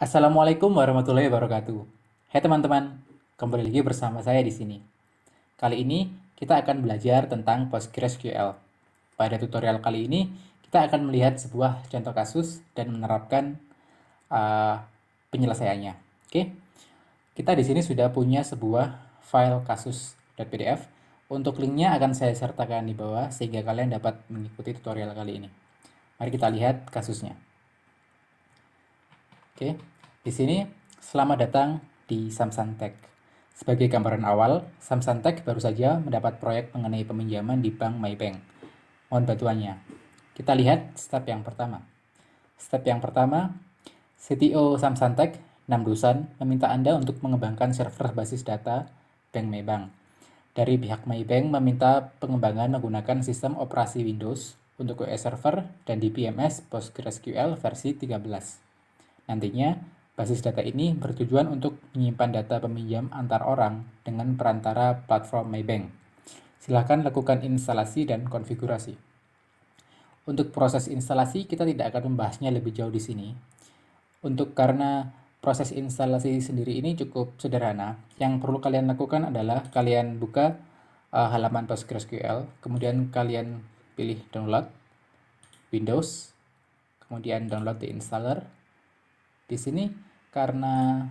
Assalamualaikum warahmatullahi wabarakatuh. Hai teman-teman, kembali lagi bersama saya di sini. Kali ini kita akan belajar tentang PostgreSQL. Pada tutorial kali ini kita akan melihat sebuah contoh kasus dan menerapkan uh, penyelesaiannya. Oke, kita di sini sudah punya sebuah file kasus.pdf. Untuk linknya akan saya sertakan di bawah sehingga kalian dapat mengikuti tutorial kali ini. Mari kita lihat kasusnya. Oke, di sini selamat datang di Samsung Tech. Sebagai gambaran awal, Samsung Tech baru saja mendapat proyek mengenai peminjaman di Bank Maybank. Mohon bantuannya. Kita lihat step yang pertama. Step yang pertama, CTO Samsung Tech, Namdusan, meminta Anda untuk mengembangkan server basis data Bank Maybank. Dari pihak Maybank meminta pengembangan menggunakan sistem operasi Windows untuk OS Server dan DBMS PostgreSQL versi 13. Nantinya, basis data ini bertujuan untuk menyimpan data peminjam antar orang dengan perantara platform Maybank. Silakan lakukan instalasi dan konfigurasi. Untuk proses instalasi, kita tidak akan membahasnya lebih jauh di sini. Karena proses instalasi sendiri ini cukup sederhana, yang perlu kalian lakukan adalah kalian buka halaman PostgreSQL, kemudian kalian pilih download, Windows, kemudian download the installer. Di sini karena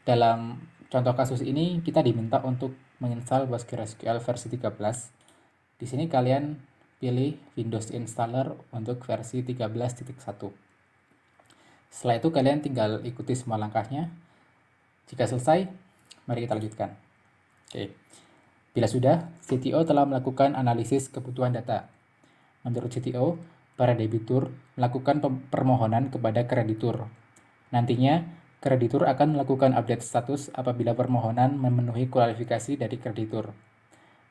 dalam contoh kasus ini kita diminta untuk menginstal PostgreSQL versi 13. Di sini kalian pilih Windows Installer untuk versi 13.1. Setelah itu kalian tinggal ikuti semua langkahnya. Jika selesai, mari kita lanjutkan. Oke. Bila sudah, CTO telah melakukan analisis kebutuhan data. Menurut CTO, para debitur melakukan permohonan kepada kreditur. Nantinya, kreditur akan melakukan update status apabila permohonan memenuhi kualifikasi dari kreditur.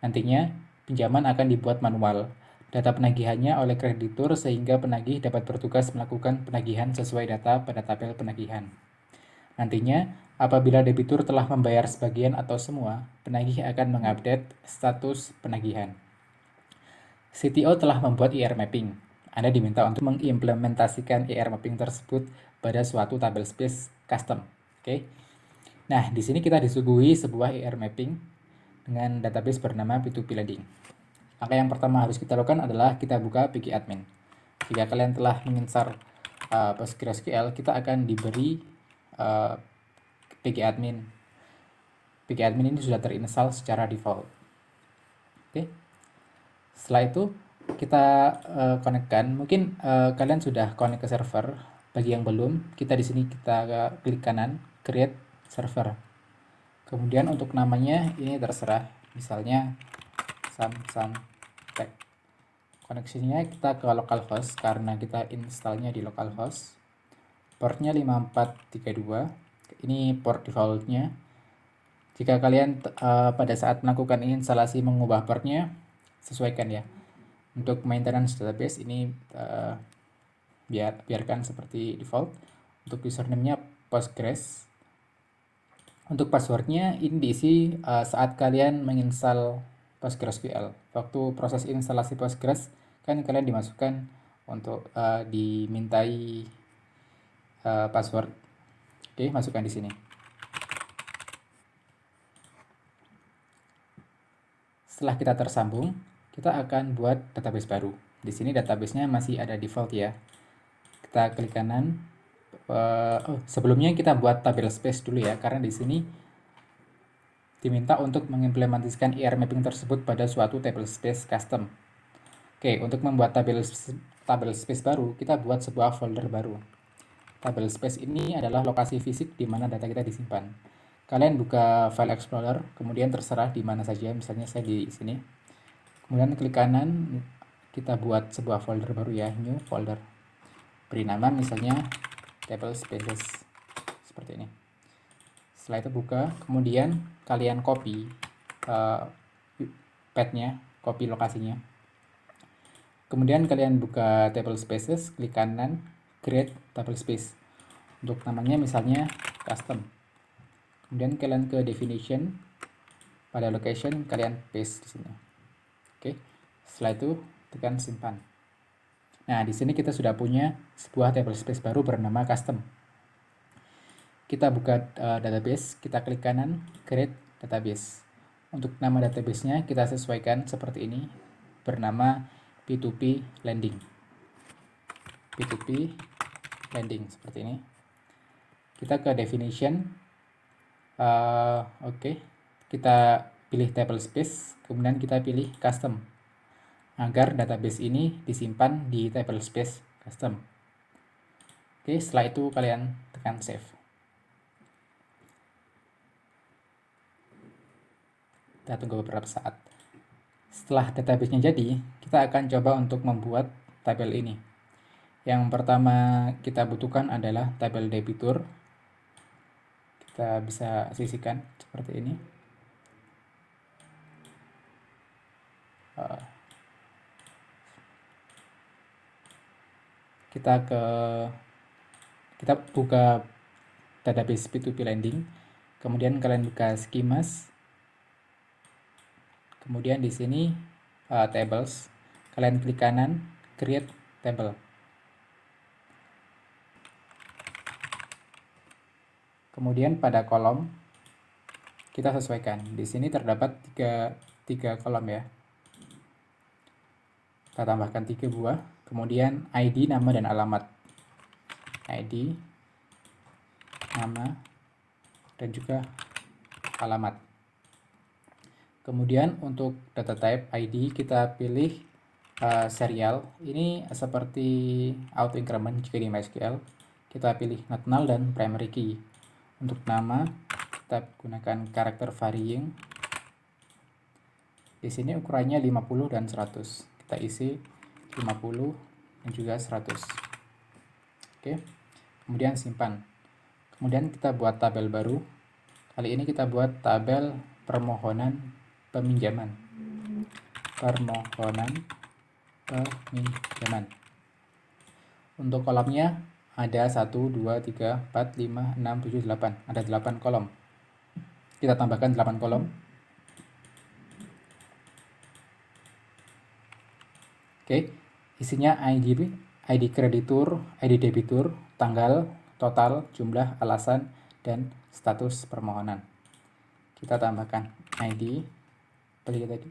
Nantinya, pinjaman akan dibuat manual. Data penagihannya oleh kreditur sehingga penagih dapat bertugas melakukan penagihan sesuai data pada tabel penagihan. Nantinya, apabila debitur telah membayar sebagian atau semua, penagih akan mengupdate status penagihan. CTO telah membuat IR mapping. Anda diminta untuk mengimplementasikan IR mapping tersebut pada suatu tabel space custom. Oke. Nah, di sini kita disuguhi sebuah IR mapping dengan database bernama P2P Lending. Langkah yang pertama harus kita lakukan adalah kita buka pgadmin. Jika kalian telah menginstal PostgreSQL, kita akan diberi pgadmin. Pgadmin ini sudah terinstall secara default. Oke. Setelah itu kita konekkan. Mungkin kalian sudah connect ke server. Bagi yang belum, kita di sini kita klik kanan, create server. Kemudian untuk namanya ini terserah. Misalnya Samsung Tech. Koneksinya kita ke localhost karena kita installnya di localhost. Portnya 5432. Ini port defaultnya. Jika kalian pada saat melakukan instalasi mengubah portnya, sesuaikan ya. Untuk maintenance database ini biarkan seperti default. Untuk username-nya Postgres. Untuk passwordnya ini diisi saat kalian menginstal PostgreSQL. Waktu proses instalasi Postgres kan kalian dimasukkan untuk dimintai password. Oke, masukkan di sini. Setelah kita tersambung, kita akan buat database baru. Di sini databasenya masih ada default ya. Kita klik kanan. Sebelumnya kita buat tabel space dulu ya, karena di sini diminta untuk mengimplementasikan IR mapping tersebut pada suatu table space custom. Oke, untuk membuat tabel space baru, kita buat sebuah folder baru. Tabel space ini adalah lokasi fisik di mana data kita disimpan. Kalian buka file explorer, kemudian terserah di mana saja, misalnya saya di sini. Kemudian klik kanan, kita buat sebuah folder baru ya, new folder. Beri nama misalnya table spaces, seperti ini. Setelah itu buka, kemudian kalian copy path-nya, copy lokasinya. Kemudian kalian buka table spaces, klik kanan, create table space. Untuk namanya misalnya custom. Kemudian kalian ke definition, pada location kalian paste di sini. Oke. Setelah itu tekan simpan. Nah, di sini kita sudah punya sebuah table space baru bernama custom. kita buka database, kita klik kanan, create database. Untuk nama databasenya kita sesuaikan seperti ini, bernama P2P Lending. P2P Lending seperti ini. Kita ke definition, oke. Kita pilih table space, kemudian kita pilih custom, agar database ini disimpan di table space custom. Oke, setelah itu kalian tekan save. Kita tunggu beberapa saat. Setelah database-nya jadi, kita akan coba untuk membuat tabel ini. Yang pertama kita butuhkan adalah tabel debitur. Kita bisa sisihkan seperti ini. Kita buka database P2P Lending, kemudian kalian buka schemas, kemudian di sini tables, kalian klik kanan, create table. Kemudian pada kolom kita sesuaikan. Di sini terdapat tiga kolom ya. Kita tambahkan 3 buah. Kemudian ID, nama dan alamat. ID, nama, dan juga alamat. Kemudian untuk data type ID kita pilih serial. Ini seperti auto increment jika di MySQL. Kita pilih not null dan primary key. Untuk nama kita gunakan karakter varying. Di sini ukurannya 50 dan 100. Kita isi 50 dan juga 100. Oke. Kemudian simpan. Kemudian kita buat tabel baru. Kali ini kita buat tabel permohonan peminjaman. Permohonan peminjaman. Untuk kolomnya ada 1, 2, 3, 4, 5, 6, 7, 8. Ada 8 kolom. Kita tambahkan 8 kolom. Oke, isinya ID kreditur, ID debitur, tanggal, total, jumlah, alasan, dan status permohonan. Kita tambahkan ID, pilih tadi,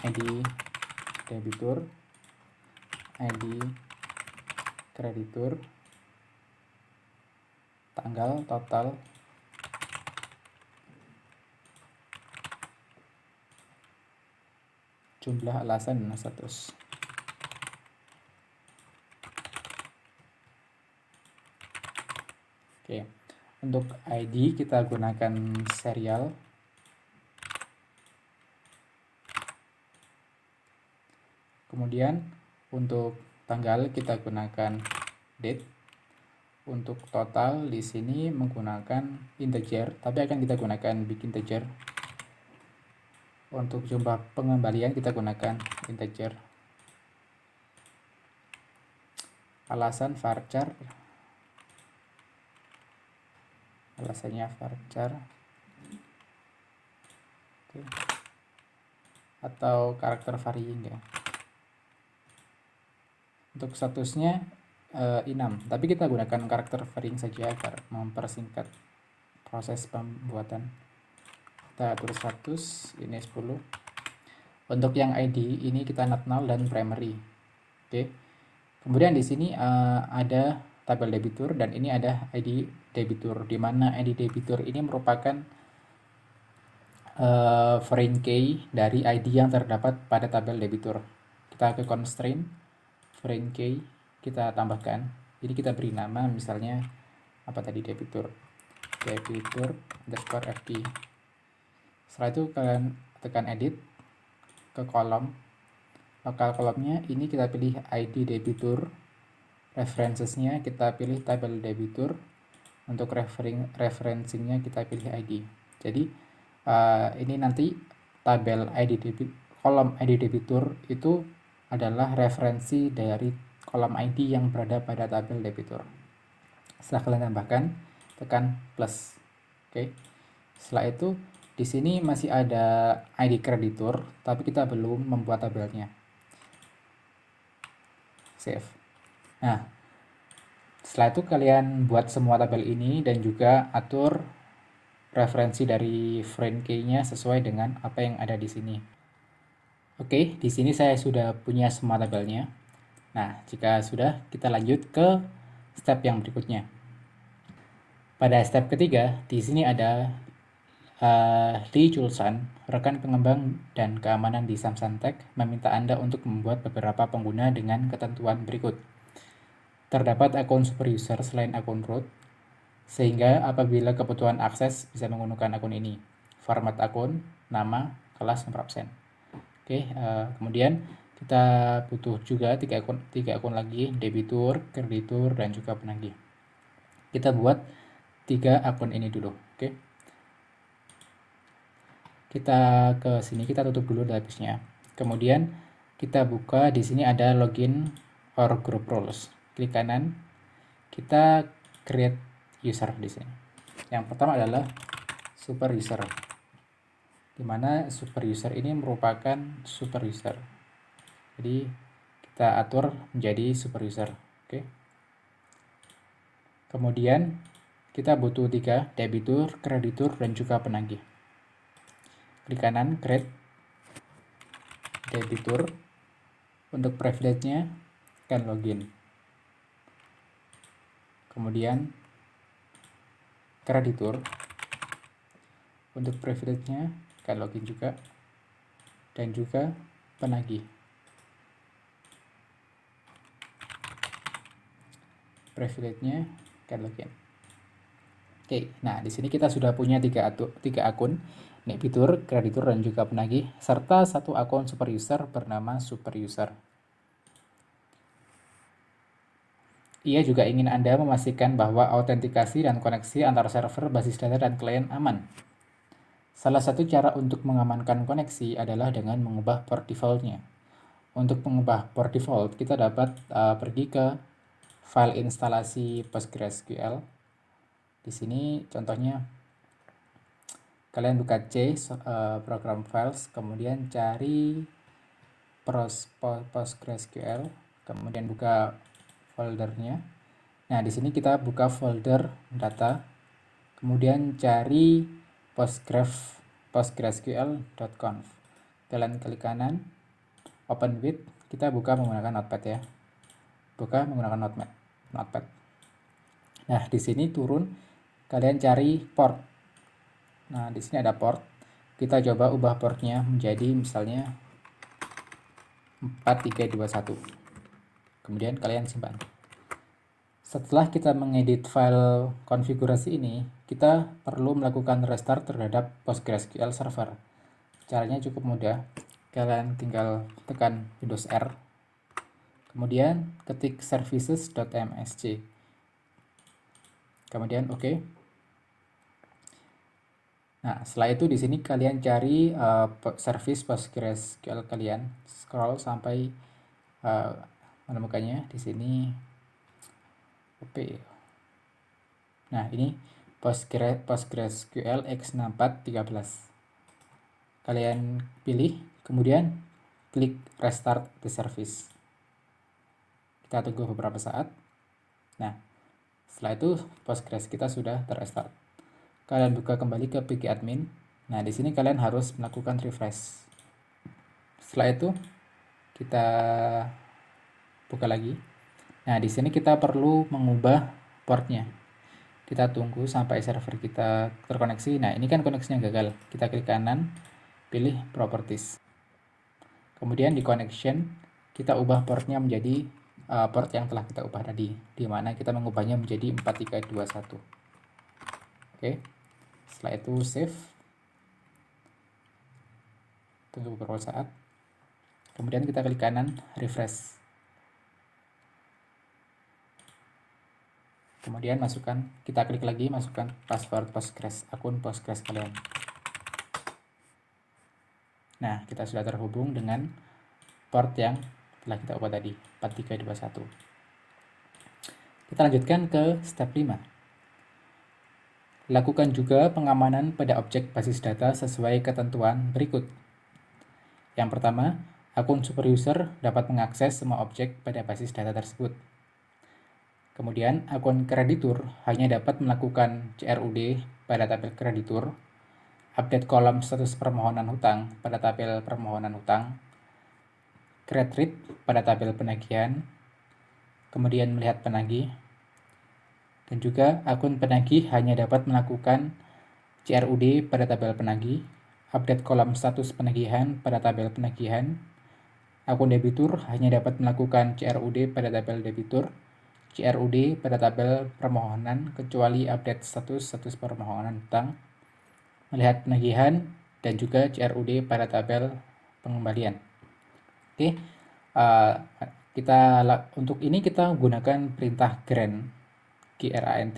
ID debitur, ID kreditur, tanggal, total, jumlah, alasan, dan status. Oke, untuk ID kita gunakan serial. Kemudian untuk tanggal kita gunakan date. Untuk total di sini menggunakan integer, tapi akan kita gunakan big integer. Untuk jumlah pengembalian kita gunakan integer. Alasan varchar. Alasannya varchar. Oke. Atau karakter varying ya. Untuk statusnya enum, tapi kita gunakan karakter varying saja agar mempersingkat proses pembuatan. Kita atur 100, ini 10. Untuk yang ID ini kita not null dan primary. Oke. Kemudian di sini ada tabel debitur dan ini ada ID debitur, di mana ID debitur ini merupakan foreign key dari ID yang terdapat pada tabel debitur. Kita ke constraint, foreign key, kita tambahkan. Jadi kita beri nama misalnya apa tadi, debitur underscore fp. Setelah itu kalian tekan edit, ke kolom lokal kolomnya ini kita pilih ID debitur, referencesnya kita pilih tabel debitur, untuk referencingnya kita pilih ID. Jadi ini nanti tabel ID kolom ID debitur itu adalah referensi dari kolom ID yang berada pada tabel debitur. Setelah kalian tambahkan, tekan plus. Oke. Setelah itu di sini masih ada ID kreditur, tapi kita belum membuat tabelnya. Save. Nah, Setelah itu kalian buat semua tabel ini dan juga atur referensi dari foreign key-nya sesuai dengan apa yang ada di sini. Oke, di sini saya sudah punya semua tabelnya. Nah, jika sudah, kita lanjut ke step yang berikutnya. Pada step ketiga, di sini ada Lee Chulsan, rekan pengembang dan keamanan di Samsung meminta Anda untuk membuat beberapa pengguna dengan ketentuan berikut. Terdapat akun super user selain akun root, sehingga apabila kebutuhan akses bisa menggunakan akun ini. Format akun, nama, kelas, nomor absen. Oke, kemudian kita butuh juga tiga akun lagi, debitur, kreditur, dan juga penagih. Kita buat 3 akun ini dulu. Oke. Kita ke sini, kita tutup dulu database-nya. Kemudian kita buka, di sini ada login or group roles. Klik kanan, kita create user di sini. Yang pertama adalah super user, di mana super user ini merupakan super user. Jadi kita atur menjadi super user. Oke. Kemudian kita butuh 3, debitur, kreditur, dan juga penagih. Klik kanan, create debitur. Untuk privilege-nya akan login. Kemudian kreditur, untuk privilege-nya akan login juga, dan juga penagih. Privilege-nya akan login. Oke, nah di sini kita sudah punya 3 akun, debitur, kreditur, dan juga penagih, serta 1 akun super user bernama super user. Ia juga ingin Anda memastikan bahwa autentikasi dan koneksi antara server, basis data, dan klien aman. Salah satu cara untuk mengamankan koneksi adalah dengan mengubah port default-nya. Untuk mengubah port default, kita dapat pergi ke file instalasi PostgreSQL. Di sini contohnya kalian buka C, program files, kemudian cari PostgreSQL, kemudian buka foldernya. Nah, di sini kita buka folder data, kemudian cari postgresql.conf. Kalian klik kanan, open with, kita buka menggunakan Notepad ya. Buka menggunakan Notepad. Nah, di sini turun, kalian cari port. Nah, di sini ada port. Kita coba ubah portnya menjadi misalnya 4321. Kemudian kalian simpan. Setelah kita mengedit file konfigurasi ini, kita perlu melakukan restart terhadap PostgreSQL server. Caranya cukup mudah. Kalian tinggal tekan Windows R. Kemudian ketik services.msc. Kemudian oke. Nah, setelah itu di sini kalian cari service PostgreSQL kalian, scroll sampai menemukannya di sini. Nah, ini PostgreSQL x6413. Kalian pilih, kemudian klik restart the service. Kita tunggu beberapa saat. Nah, setelah itu Postgres kita sudah terrestart. Kalian buka kembali ke pgadmin. Nah, di sini kalian harus melakukan refresh. Setelah itu kita buka lagi. Nah, di sini kita perlu mengubah portnya. Kita tunggu sampai server kita terkoneksi. Nah, ini kan koneksinya gagal. Kita klik kanan, pilih properties. Kemudian di connection, kita ubah portnya menjadi port yang telah kita ubah tadi, di mana kita mengubahnya menjadi 4321. Oke. Setelah itu save. Tunggu beberapa saat. Kemudian kita klik kanan, refresh. Kemudian kita klik lagi, masukkan password Postgres, akun Postgres kalian. Nah, kita sudah terhubung dengan port yang telah kita ubah tadi, 4321. Kita lanjutkan ke step 5. Lakukan juga pengamanan pada objek basis data sesuai ketentuan berikut. Yang pertama, akun super user dapat mengakses semua objek pada basis data tersebut. Kemudian akun kreditur hanya dapat melakukan CRUD pada tabel kreditur, update kolom status permohonan hutang pada tabel permohonan hutang, create read pada tabel penagihan, kemudian melihat penagih, dan juga akun penagih hanya dapat melakukan CRUD pada tabel penagih, update kolom status penagihan pada tabel penagihan. Akun debitur hanya dapat melakukan CRUD pada tabel debitur, CRUD pada tabel permohonan kecuali update status permohonan hutang, melihat penagihan, dan juga CRUD pada tabel pengembalian. Oke, untuk ini kita gunakan perintah grant, grant.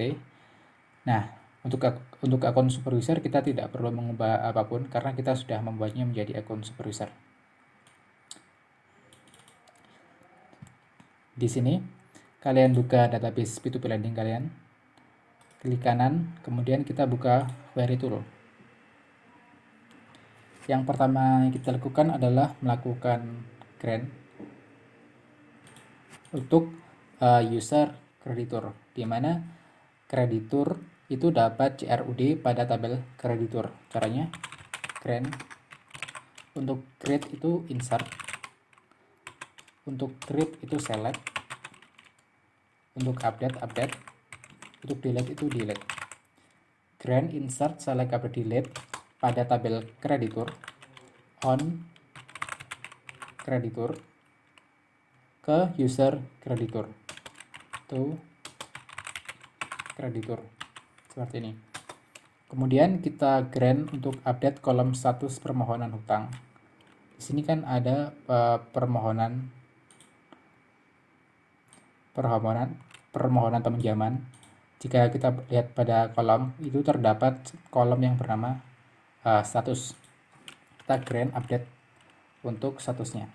Nah, untuk akun superuser kita tidak perlu mengubah apapun karena kita sudah membuatnya menjadi akun superuser. Di sini kalian buka database P2P lending kalian, klik kanan, kemudian kita buka query tool. Yang pertama yang kita lakukan adalah melakukan grant untuk user kreditur, di mana kreditur itu dapat CRUD pada tabel kreditur. Caranya grant, untuk create itu insert, untuk create itu select, untuk update, untuk delete itu delete. Grant, insert, select, update, delete pada tabel kreditur on kreditur ke user kreditur to kreditur seperti ini. Kemudian kita grant untuk update kolom status permohonan hutang. Di sini kan ada permohonan peminjaman. Jika kita lihat pada kolom itu terdapat kolom yang bernama status. Kita grant update untuk statusnya.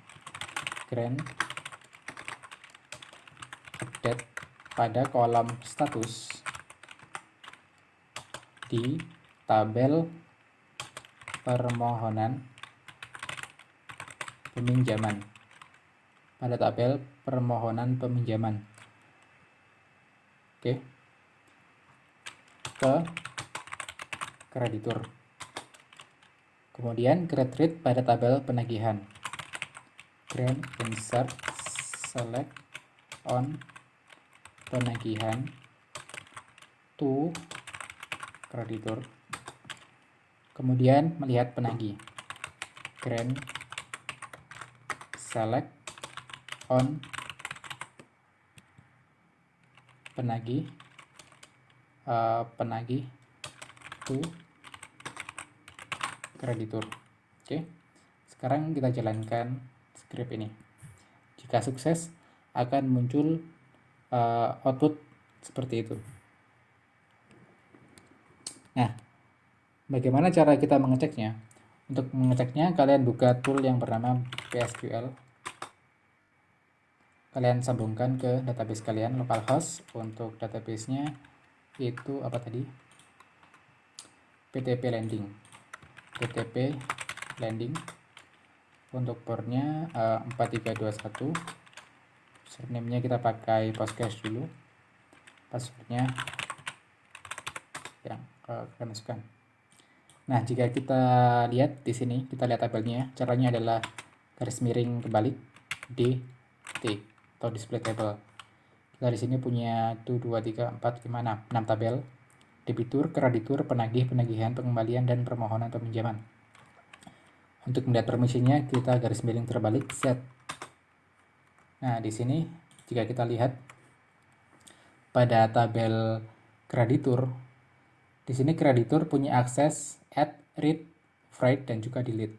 Grant update pada kolom status di tabel permohonan peminjaman, pada tabel permohonan peminjaman. Oke, ke kreditur. Kemudian create read pada tabel penagihan. Grant, insert, select, on penagihan to kreditur. Kemudian melihat penagih. Grant, select, on penagih, penagih to kreditur. Oke, sekarang kita jalankan script ini. Jika sukses akan muncul output seperti itu. Nah, bagaimana cara kita mengeceknya? Untuk mengeceknya kalian buka tool yang bernama PSQL. Kalian sambungkan ke database kalian localhost. Untuk databasenya itu apa tadi? PTP lending. PTP lending. Untuk portnya 4321. Username-nya kita pakai Postgres dulu. Passwordnya yang kita masukkan. Nah, jika kita lihat di sini, kita lihat tabelnya. Caranya adalah garis miring kebalik DT atau display table. Kita di sini punya 1 2 3 4 5 6 tabel. Debitur, kreditur, penagih, penagihan, pengembalian, dan permohonan peminjaman. Untuk melihat permisinya kita garis miring terbalik Z. Nah, di sini jika kita lihat pada tabel kreditur, di sini kreditur punya akses add, read, write, dan juga delete.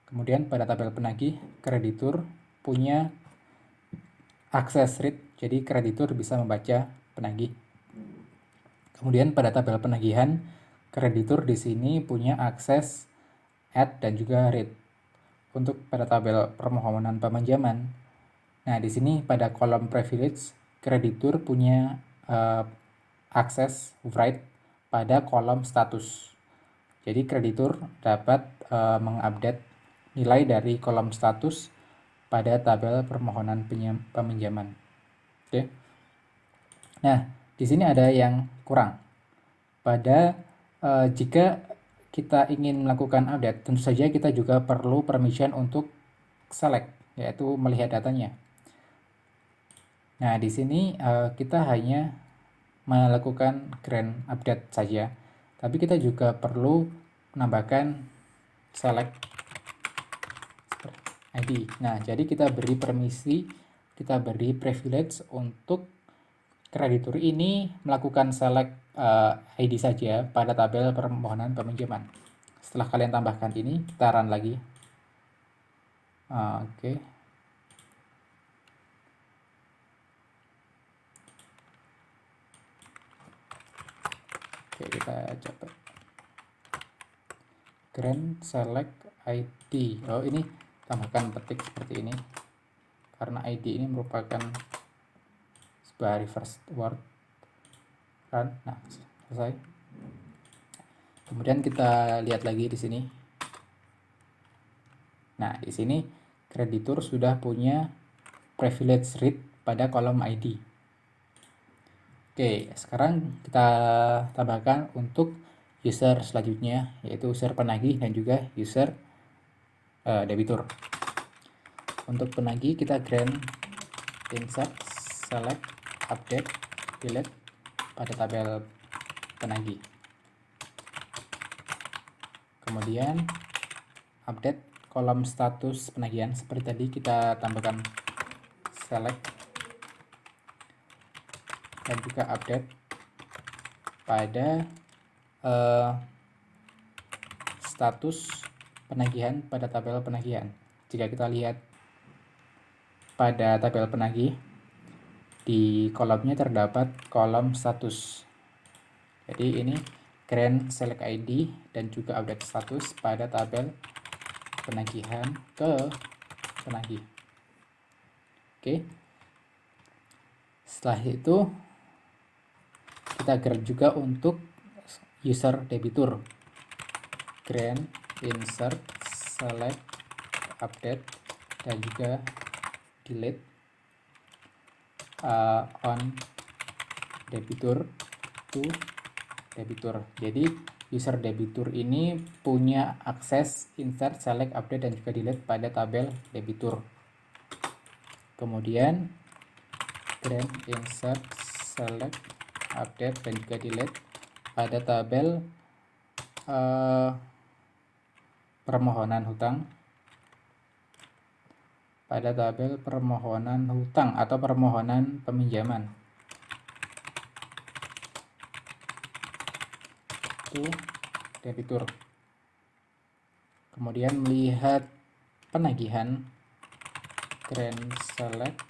Kemudian pada tabel penagih, kreditur punya akses read, jadi kreditur bisa membaca penagih. Kemudian pada tabel penagihan, kreditur di sini punya akses add dan juga read. Untuk pada tabel permohonan peminjaman, nah di sini pada kolom privilege, kreditur punya akses write pada kolom status. Jadi kreditur dapat mengupdate nilai dari kolom status pada tabel permohonan peminjaman. Oke. Nah, di sini ada yang kurang. Jika kita ingin melakukan update, tentu saja kita juga perlu permission untuk select, yaitu melihat datanya. Nah, di sini kita hanya melakukan grant update saja, tapi kita juga perlu menambahkan select ID. Nah, jadi kita beri permisi, kita beri privilege untuk kreditur ini melakukan select ID saja pada tabel permohonan peminjaman. Setelah kalian tambahkan ini, kita run lagi. Oke. Oke, kita coba. Grant select ID. Oh, ini tambahkan petik seperti ini. Karena ID ini merupakan sebuah reverse word. Run. Nah, selesai. Kemudian kita lihat lagi di sini. Nah, di sini kreditur sudah punya privilege read pada kolom ID. Oke, sekarang kita tambahkan untuk user selanjutnya, yaitu user penagih dan juga user debitur. Untuk penagih kita grant insert select update delete pada tabel penagih. Kemudian update kolom status penagihan seperti tadi, kita tambahkan select dan juga update pada status penagihan pada tabel penagihan. Jika kita lihat pada tabel penagih, di kolomnya terdapat kolom status. Jadi ini grant select ID dan juga update status pada tabel penagihan ke penagih. Oke. Setelah itu kita grant juga untuk user debitur. Grant insert select update dan juga delete on debitur to debitur. Jadi user debitur ini punya akses insert select update dan juga delete pada tabel debitur. Kemudian grant insert select update dan juga delete pada tabel permohonan hutang, pada tabel permohonan hutang atau permohonan peminjaman. Itu debitur. Kemudian melihat penagihan, grant select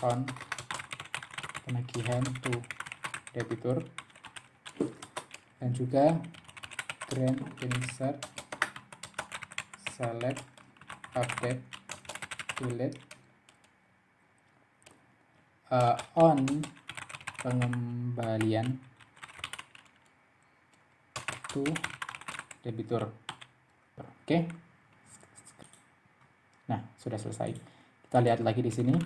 on penagihan to debitur dan juga grant insert select update delete on pengembalian to debitur. Oke. Nah, sudah selesai. Kita lihat lagi di sini.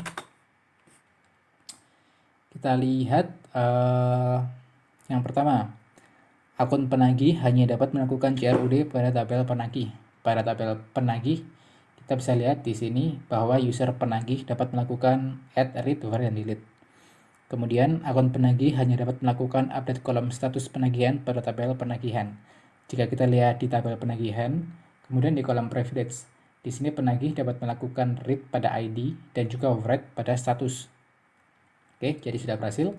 Kita lihat yang pertama, akun penagih hanya dapat melakukan CRUD pada tabel penagih. Pada tabel penagih, kita bisa lihat di sini bahwa user penagih dapat melakukan add, read, write, dan delete. Kemudian, akun penagih hanya dapat melakukan update kolom status penagihan pada tabel penagihan. Jika kita lihat di tabel penagihan, kemudian di kolom privilege, di sini penagih dapat melakukan read pada ID dan juga write pada status. Oke, jadi sudah berhasil.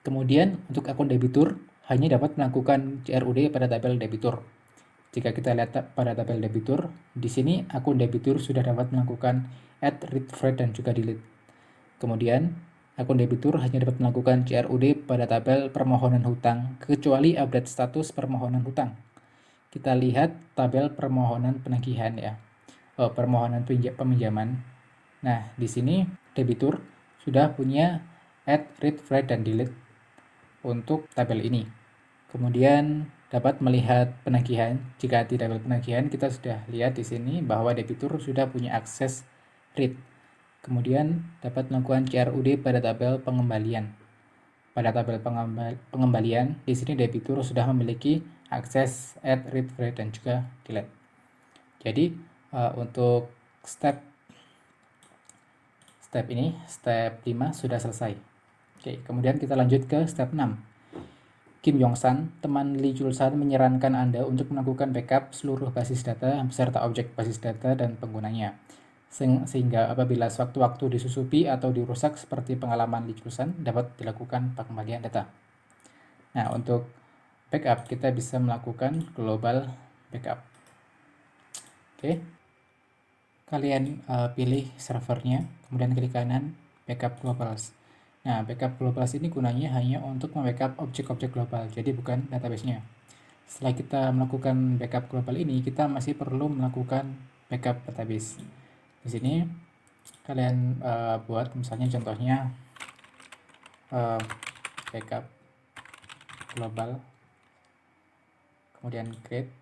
Kemudian untuk akun debitur hanya dapat melakukan CRUD pada tabel debitur. Jika kita lihat pada tabel debitur, di sini akun debitur sudah dapat melakukan add, read, write, dan juga delete. Kemudian akun debitur hanya dapat melakukan CRUD pada tabel permohonan hutang kecuali update status permohonan hutang. Kita lihat tabel permohonan penagihan ya. Permohonan peminjaman. Nah, di sini debitur sudah punya add, read, write, dan delete untuk tabel ini. Kemudian dapat melihat penagihan. Jika di tabel penagihan kita sudah lihat di sini bahwa debitur sudah punya akses read. Kemudian dapat melakukan CRUD pada tabel pengembalian. pada tabel pengembalian, di sini debitur sudah memiliki akses add, read, write, dan juga delete. Jadi untuk step ini, step 5 sudah selesai. Oke, kemudian kita lanjut ke step 6. Kim Yong-san, teman Lee Chul-san menyarankan Anda untuk melakukan backup seluruh basis data beserta objek basis data dan penggunanya. Sehingga apabila sewaktu-waktu disusupi atau dirusak seperti pengalaman Lee Chul-san, dapat dilakukan pengembalian data. Nah, untuk backup kita bisa melakukan global backup. Oke. Kalian pilih servernya, kemudian klik kanan backup globals. Nah, backup globals ini gunanya hanya untuk membackup objek-objek global, jadi bukan database-nya. Setelah kita melakukan backup global ini, kita masih perlu melakukan backup database. Di sini kalian buat misalnya contohnya backup global, kemudian create.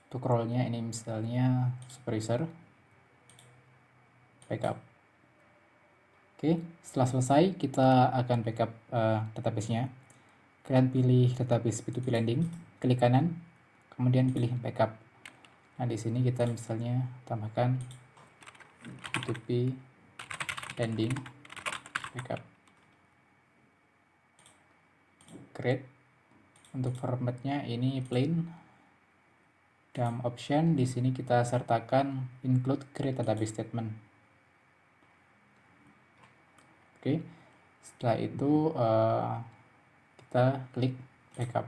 Untuk role-nya ini misalnya supervisor backup. Oke, setelah selesai kita akan backup database-nya. Kalian pilih database P2P lending, klik kanan, kemudian pilih backup. Nah, di sini kita misalnya tambahkan P2P lending backup. Create. Untuk formatnya ini plain. Dalam option di sini kita sertakan include create database statement. Oke, setelah itu kita klik backup.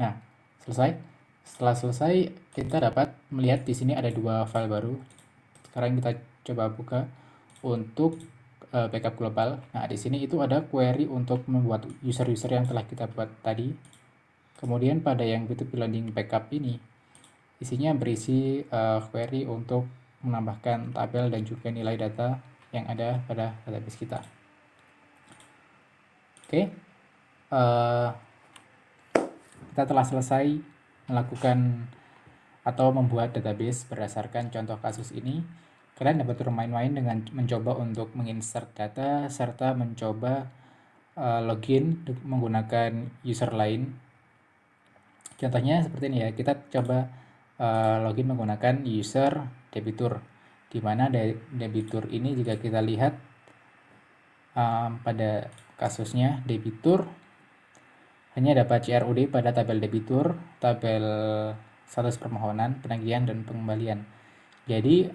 Nah, selesai. Setelah selesai, kita dapat melihat di sini ada dua file baru. Sekarang kita coba buka untuk backup global. Nah, di sini itu ada query untuk membuat user-user yang telah kita buat tadi. Kemudian pada yang P2P lending backup ini, isinya berisi query untuk menambahkan tabel dan juga nilai data yang ada pada database kita. Oke, kita telah selesai melakukan atau membuat database berdasarkan contoh kasus ini. Kalian dapat bermain-main dengan mencoba untuk menginsert data serta mencoba login menggunakan user lain. Contohnya seperti ini ya, kita coba login menggunakan user debitur, di mana debitur ini jika kita lihat pada kasusnya debitur hanya dapat CRUD pada tabel debitur, tabel status permohonan, penagihan, dan pengembalian. Jadi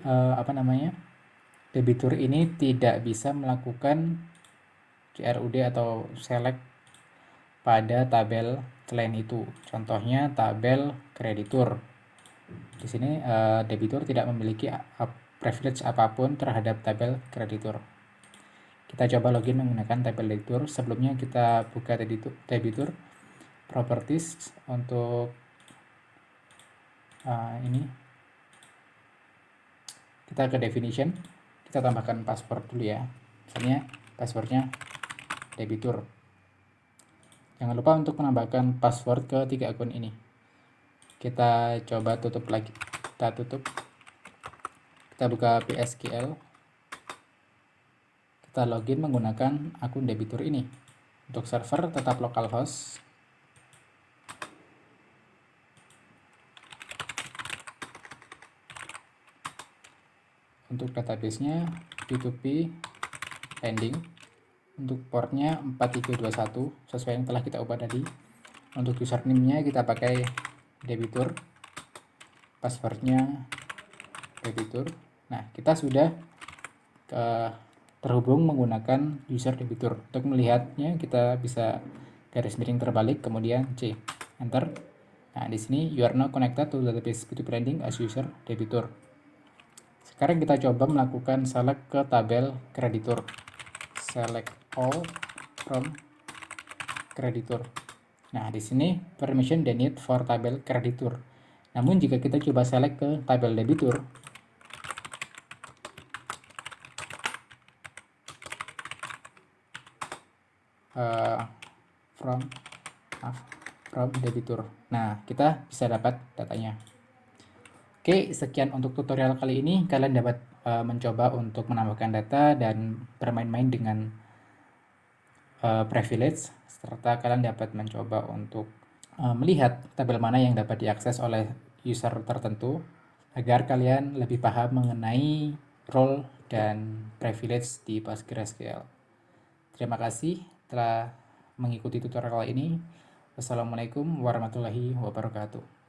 debitur ini tidak bisa melakukan CRUD atau select pada tabel selain itu. Contohnya tabel kreditur. Di sini debitur tidak memiliki privilege apapun terhadap tabel kreditur. Kita coba login menggunakan tabel debitur. Sebelumnya kita buka debitur properties untuk ini. Kita ke definition, kita tambahkan password dulu ya. Misalnya passwordnya debitur. Jangan lupa untuk menambahkan password ke 3 akun ini. Kita coba tutup lagi. Kita tutup. Kita buka PSQL. Kita login menggunakan akun debitur ini. Untuk server tetap localhost. Untuk database-nya P2P lending. Untuk portnya 4321 sesuai yang telah kita ubah tadi. Untuk username-nya kita pakai debitur. Passwordnya debitur. Nah, kita sudah terhubung menggunakan user debitur. Untuk melihatnya kita bisa garis miring terbalik kemudian C, enter. Nah, di sini you are now connected to database P2P lending as user debitur. Sekarang kita coba melakukan select ke tabel kreditur. Select all from kreditur. Nah, di sini permission denied for tabel kreditur. Namun jika kita coba select ke tabel debitur, from debitur. Nah, kita bisa dapat datanya. Oke, sekian untuk tutorial kali ini. Kalian dapat mencoba untuk menambahkan data dan bermain-main dengan privilege, serta kalian dapat mencoba untuk melihat tabel mana yang dapat diakses oleh user tertentu agar kalian lebih paham mengenai role dan privilege di PostgreSQL. Terima kasih telah mengikuti tutorial ini. Wassalamualaikum warahmatullahi wabarakatuh.